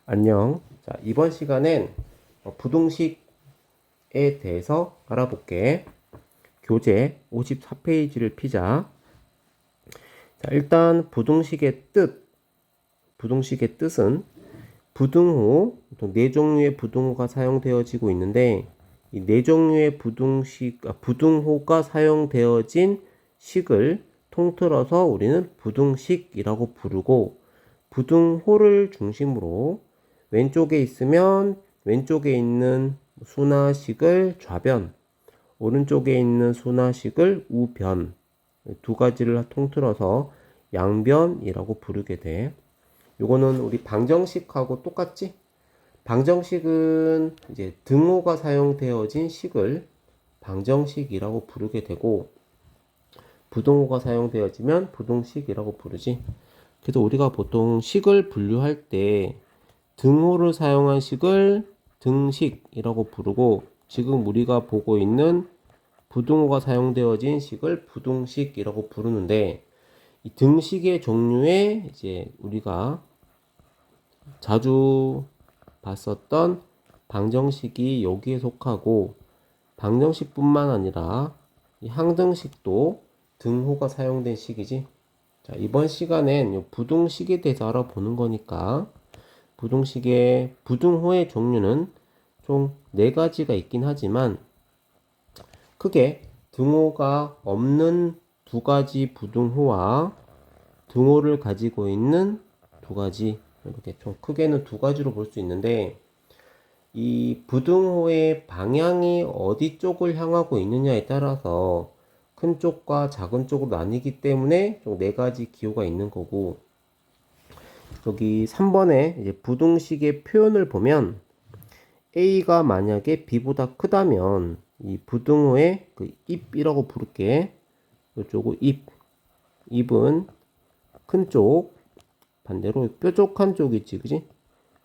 안녕. 자, 이번 시간엔 부등식에 대해서 알아볼게. 교재 54페이지를 피자. 자, 일단 부등식의 뜻은 부등호, 보통 네 종류의 부등호가 사용되어지고 있는데 이 네 종류의 부등호가 사용되어진 식을 통틀어서 우리는 부등식이라고 부르고, 부등호를 중심으로 왼쪽에 있는 순화식을 좌변, 오른쪽에 있는 순화식을 우변, 두 가지를 통틀어서 양변이라고 부르게 돼. 요거는 우리 방정식하고 똑같지? 방정식은 이제 등호가 사용되어진 식을 방정식이라고 부르게 되고, 부등호가 사용되어지면 부등식이라고 부르지. 그래서 우리가 보통 식을 분류할 때 등호를 사용한 식을 등식이라고 부르고, 지금 우리가 보고 있는 부등호가 사용되어진 식을 부등식이라고 부르는데, 이 등식의 종류에 이제 우리가 자주 봤었던 방정식이 여기에 속하고, 방정식뿐만 아니라 이 항등식도 등호가 사용된 식이지. 자, 이번 시간엔 이 부등식에 대해서 알아보는 거니까, 부등호의 종류는 총 4가지가 있긴 하지만 크게 등호가 없는 2가지 부등호와 등호를 가지고 있는 2가지, 이렇게 좀 크게는 2가지로 볼 수 있는데, 이 부등호의 방향이 어디 쪽을 향하고 있느냐에 따라서 큰 쪽과 작은 쪽으로 나뉘기 때문에 총 4가지 기호가 있는 거고, 여기 3번에 이제 부등식의 표현을 보면 A가 만약에 B보다 크다면 이 부등호의 그 입이라고 부를게. 이쪽은 입은 큰 쪽, 반대로 뾰족한 쪽이지, 그지?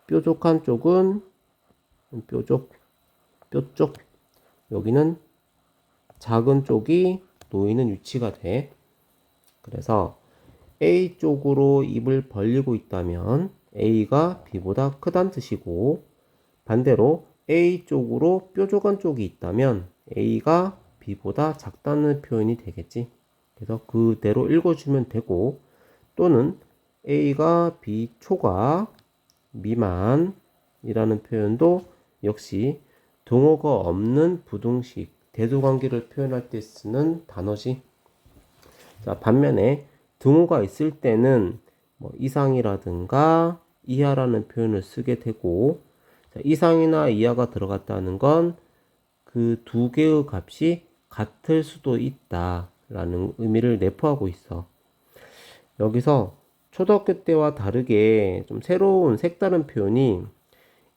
뾰족한 쪽은 뾰족. 여기는 작은 쪽이 놓이는 위치가 돼. 그래서 A 쪽으로 입을 벌리고 있다면 A가 B보다 크다는 뜻이고, 반대로 A 쪽으로 뾰족한 쪽이 있다면 A가 B보다 작다는 표현이 되겠지. 그래서 그대로 읽어주면 되고, 또는 A가 B 초과 미만이라는 표현도 역시 등호가 없는 부등식, 대조관계를 표현할 때 쓰는 단어지. 자, 반면에 등호가 있을 때는 뭐 이상이라든가 이하라는 표현을 쓰게 되고, 자, 이상이나 이하가 들어갔다는 건 그 2개의 값이 같을 수도 있다라는 의미를 내포하고 있어. 여기서 초등학교 때와 다르게 좀 새로운 색다른 표현이,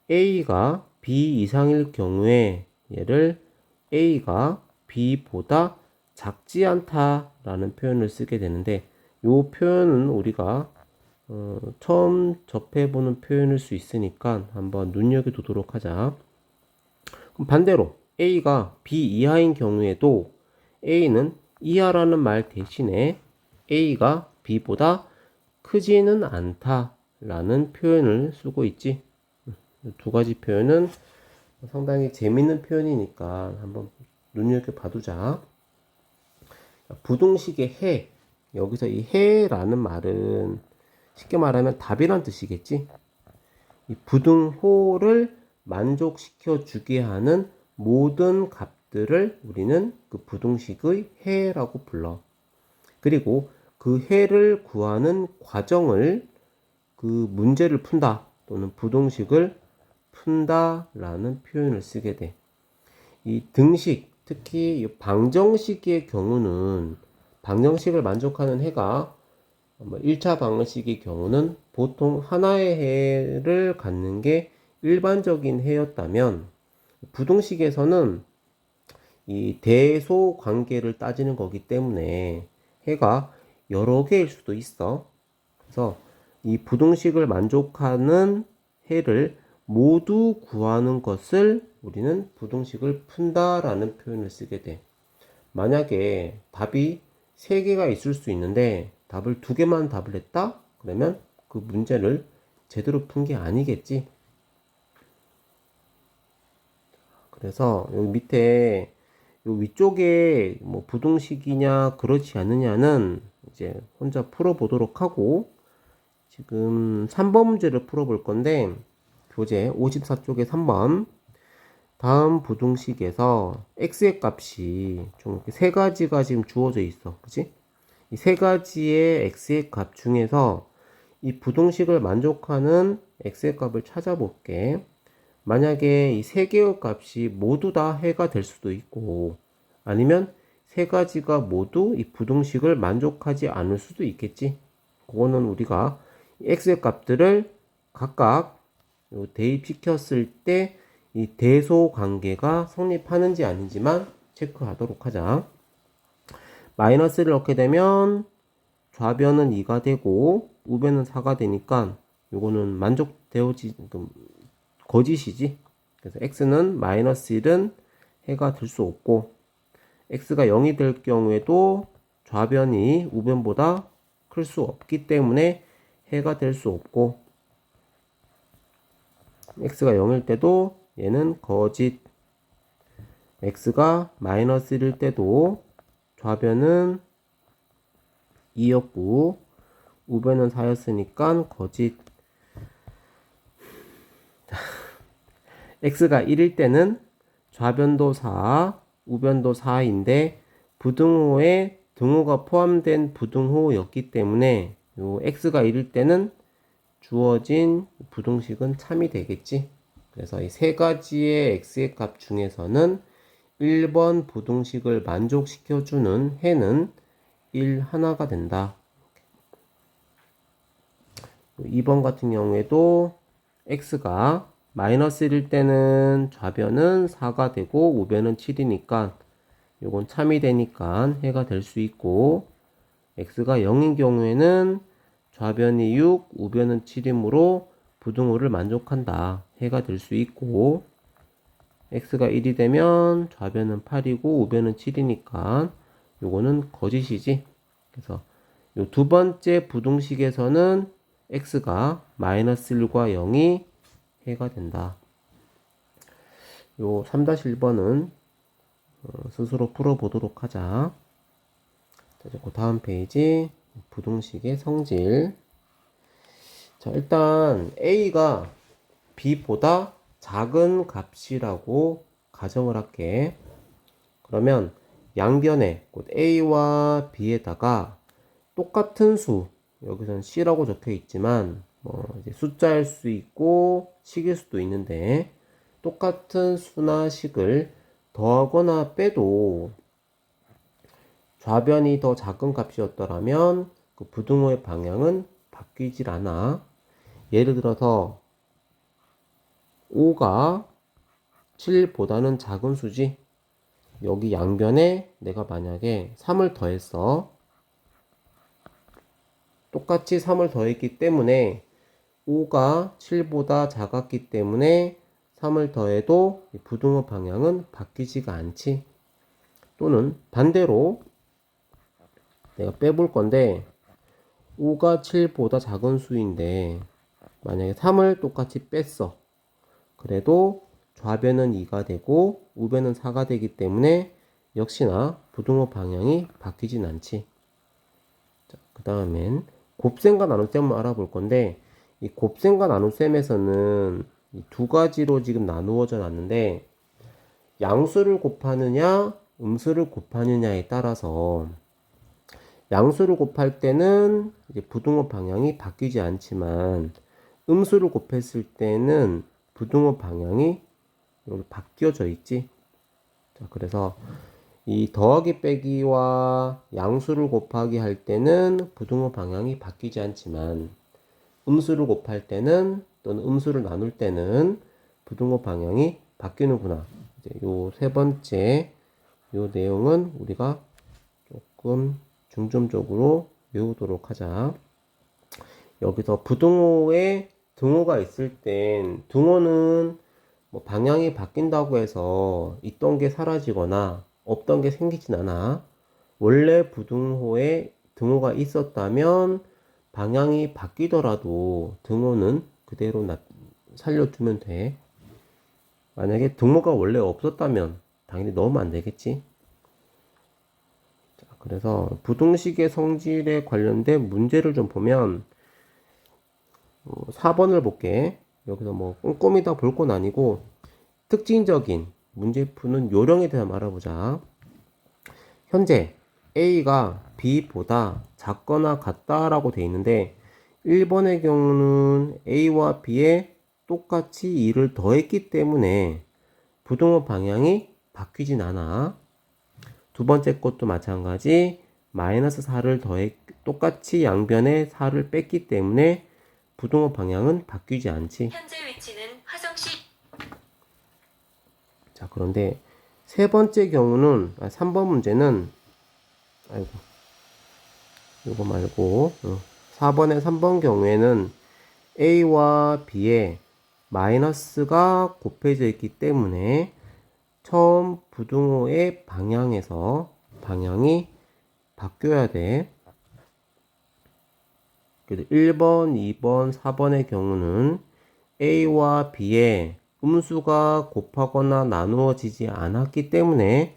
A가 B 이상일 경우에 얘를 A가 B보다 작지 않다라는 표현을 쓰게 되는데, 이 표현은 우리가 처음 접해보는 표현일 수 있으니까 한번 눈여겨두도록 하자. 그럼 반대로 A가 B 이하인 경우에도 A는 이하라는 말 대신에 A가 B보다 크지는 않다라는 표현을 쓰고 있지. 2가지 표현은 상당히 재밌는 표현이니까 한번 눈여겨봐두자. 부등식의 해, 여기서 이 해라는 말은 쉽게 말하면 답이란 뜻이겠지. 이 부등호를 만족시켜 주게 하는 모든 값들을 우리는 그 부등식의 해라고 불러. 그리고 그 해를 구하는 과정을, 그 문제를 푼다 또는 부등식을 푼다라는 표현을 쓰게 돼. 이 등식, 특히 방정식의 경우는, 방정식을 만족하는 해가 1차 방정식의 경우는 보통 하나의 해를 갖는 게 일반적인 해였다면, 부등식에서는 이 대소 관계를 따지는 거기 때문에 해가 여러 개일 수도 있어. 그래서 이 부등식을 만족하는 해를 모두 구하는 것을 우리는 부등식을 푼다라는 표현을 쓰게 돼. 만약에 답이 3개가 있을 수 있는데 답을 2개만 답을 했다? 그러면 그 문제를 제대로 푼 게 아니겠지. 그래서 여기 밑에 요 위쪽에 뭐 부등식이냐 그렇지 않느냐는 이제 혼자 풀어보도록 하고, 지금 3번 문제를 풀어볼 건데, 교재 54쪽에 3번 다음 부등식에서 x의 값이 좀 이렇게 세 가지가 지금 주어져 있어. 그치? 이 세 가지의 x의 값 중에서 이 부등식을 만족하는 x의 값을 찾아볼게. 만약에 이 세 개의 값이 모두 다 해가 될 수도 있고, 아니면 세 가지가 모두 이 부등식을 만족하지 않을 수도 있겠지. 그거는 우리가 x의 값들을 각각 대입시켰을 때 이 대소 관계가 성립하는지 아닌지만 체크하도록 하자. 마이너스를 넣게 되면 좌변은 2가 되고 우변은 4가 되니까 요거는 만족되어지 거짓이지. 그래서 x는 마이너스 1은 해가 될 수 없고, x가 0이 될 경우에도 좌변이 우변보다 클 수 없기 때문에 해가 될 수 없고, x가 0일 때도 얘는 거짓, x가 마이너스 1일 때도 좌변은 2였고 우변은 4였으니까 거짓. x가 1일 때는 좌변도 4, 우변도 4인데 부등호에 등호가 포함된 부등호였기 때문에 요 x가 1일 때는 주어진 부등식은 참이 되겠지. 그래서 이 세 가지의 x의 값 중에서는 1번 부등식을 만족시켜주는 해는 1 하나가 된다. 2번 같은 경우에도 x가 마이너스 1일 때는 좌변은 4가 되고 우변은 7이니까 요건 참이 되니까 해가 될 수 있고, x가 0인 경우에는 좌변이 6, 우변은 7이므로 부등호를 만족한다. 해가 될 수 있고, x가 1이 되면 좌변은 8이고 우변은 7이니까 요거는 거짓이지. 그래서 요 두 번째 부등식에서는 x가 마이너스 1과 0이 해가 된다. 요 3-1번은 스스로 풀어보도록 하자. 자, 그 다음 페이지 부등식의 성질. 자, 일단 a가 b보다 작은 값이라고 가정을 할게. 그러면 양변에 곧 a와 b에다가 똑같은 수, 여기서는 c라고 적혀 있지만 뭐 이제 숫자일 수 있고 식일 수도 있는데, 똑같은 수나 식을 더하거나 빼도 좌변이 더 작은 값이었더라면 그 부등호의 방향은 바뀌질 않아. 예를 들어서 5가 7보다는 작은 수지. 여기 양변에 내가 만약에 3을 더했어. 똑같이 3을 더했기 때문에 5가 7보다 작았기 때문에 3을 더해도 부등호 방향은 바뀌지가 않지. 또는 반대로 내가 빼볼 건데 5가 7보다 작은 수인데 만약에 3을 똑같이 뺐어. 그래도 좌변은 2가 되고 우변은 4가 되기 때문에 역시나 부등호 방향이 바뀌진 않지. 그 다음엔 곱셈과 나눗셈을 알아볼 건데, 이 곱셈과 나눗셈에서는 이 두 가지로 지금 나누어져 놨는데, 양수를 곱하느냐 음수를 곱하느냐에 따라서 양수를 곱할 때는 이제 부등호 방향이 바뀌지 않지만 음수를 곱했을 때는 부등호 방향이 여기 바뀌어져 있지. 자, 그래서 이 더하기 빼기와 양수를 곱하기 할 때는 부등호 방향이 바뀌지 않지만 음수를 곱할 때는 또는 음수를 나눌 때는 부등호 방향이 바뀌는구나. 이제 요 세 번째 요 내용은 우리가 조금 중점적으로 외우도록 하자. 여기서 부등호에 등호가 있을 땐 등호는 뭐 방향이 바뀐다고 해서 있던 게 사라지거나 없던 게 생기진 않아. 원래 부등호에 등호가 있었다면 방향이 바뀌더라도 등호는 그대로 살려두면 돼. 만약에 등호가 원래 없었다면 당연히 넣으면 안 되겠지. 자, 그래서 부등식의 성질에 관련된 문제를 좀 보면 4번을 볼게. 여기서 뭐 꼼꼼히 다 볼 건 아니고 특징적인 문제 푸는 요령에 대해 알아보자. 현재 A가 B보다 작거나 같다라고 돼 있는데 1번의 경우는 A와 B에 똑같이 2를 더했기 때문에 부등호 방향이 바뀌진 않아. 두 번째 것도 마찬가지. 마이너스 4를 똑같이 양변에 4를 뺐기 때문에 부등호 방향은 바뀌지 않지. 현재 위치는 화성시. 자, 그런데 세 번째 경우는 3번 문제는 아이고 이거 말고 4번의 3번 경우에는 A와 B에 마이너스가 곱해져 있기 때문에 처음 부등호의 방향에서 방향이 바뀌어야 돼. 그래서 1번, 2번, 4번의 경우는 A와 B에 음수가 곱하거나 나누어지지 않았기 때문에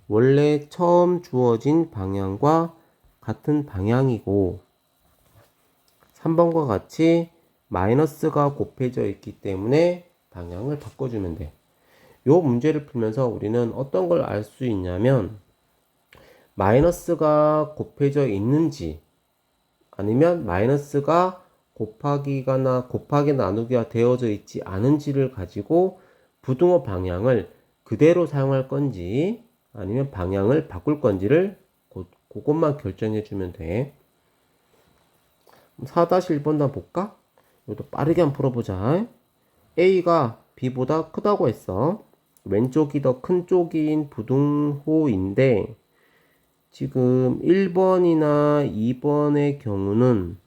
원래 처음 주어진 방향과 같은 방향이고 3번과 같이 마이너스가 곱해져 있기 때문에 방향을 바꿔주면 돼. 요 문제를 풀면서 우리는 어떤 걸 알 수 있냐면 마이너스가 곱해져 있는지 아니면 마이너스가 곱하기 나누기가 되어져 있지 않은지를 가지고 부등호 방향을 그대로 사용할 건지 아니면 방향을 바꿀 건지를 그것만 결정해 주면 돼. 4-1번 다 볼까? 이것도 빠르게 한번 풀어보자. A가 B보다 크다고 했어. 왼쪽이 더 큰 쪽인 부등호인데 지금 1번이나 2번의 경우는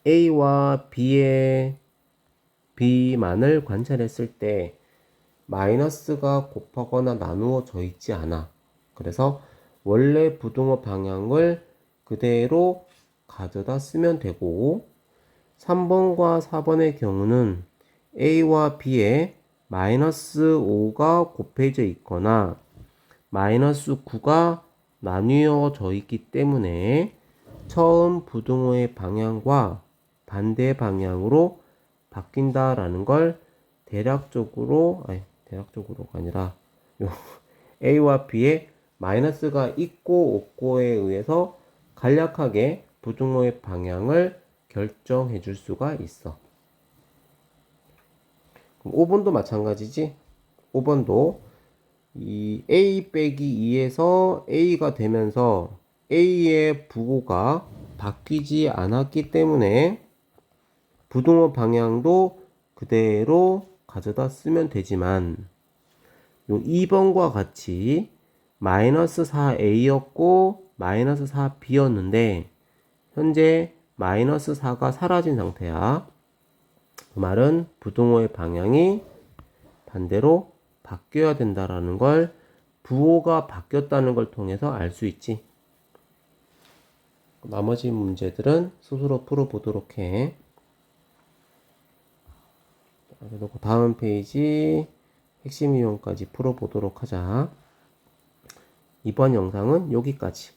A와 B의 B만을 관찰했을 때 마이너스가 곱하거나 나누어져 있지 않아. 그래서 원래 부등호 방향을 그대로 가져다 쓰면 되고 3번과 4번의 경우는 A와 B에 마이너스 5가 곱해져 있거나 마이너스 9가 나뉘어져 있기 때문에 처음 부등호의 방향과 반대 방향으로 바뀐다라는 걸 대략적으로가 아니라 A와 B에 마이너스가 있고 없고에 의해서 간략하게 부등호의 방향을 결정해 줄 수가 있어. 그럼 5번도 마찬가지지. 5번도 이 A 빼기 2에서 A가 되면서 A의 부호가 바뀌지 않았기 때문에 부등호 방향도 그대로 가져다 쓰면 되지만 요 2번과 같이 마이너스 4A였고 마이너스 4B였는데 현재 마이너스 4가 사라진 상태야. 그 말은 부등호의 방향이 반대로 바뀌어야 된다라는 걸 부호가 바뀌었다는 걸 통해서 알 수 있지. 나머지 문제들은 스스로 풀어보도록 해. 그리고 다음 페이지 핵심 이용까지 풀어보도록 하자. 이번 영상은 여기까지.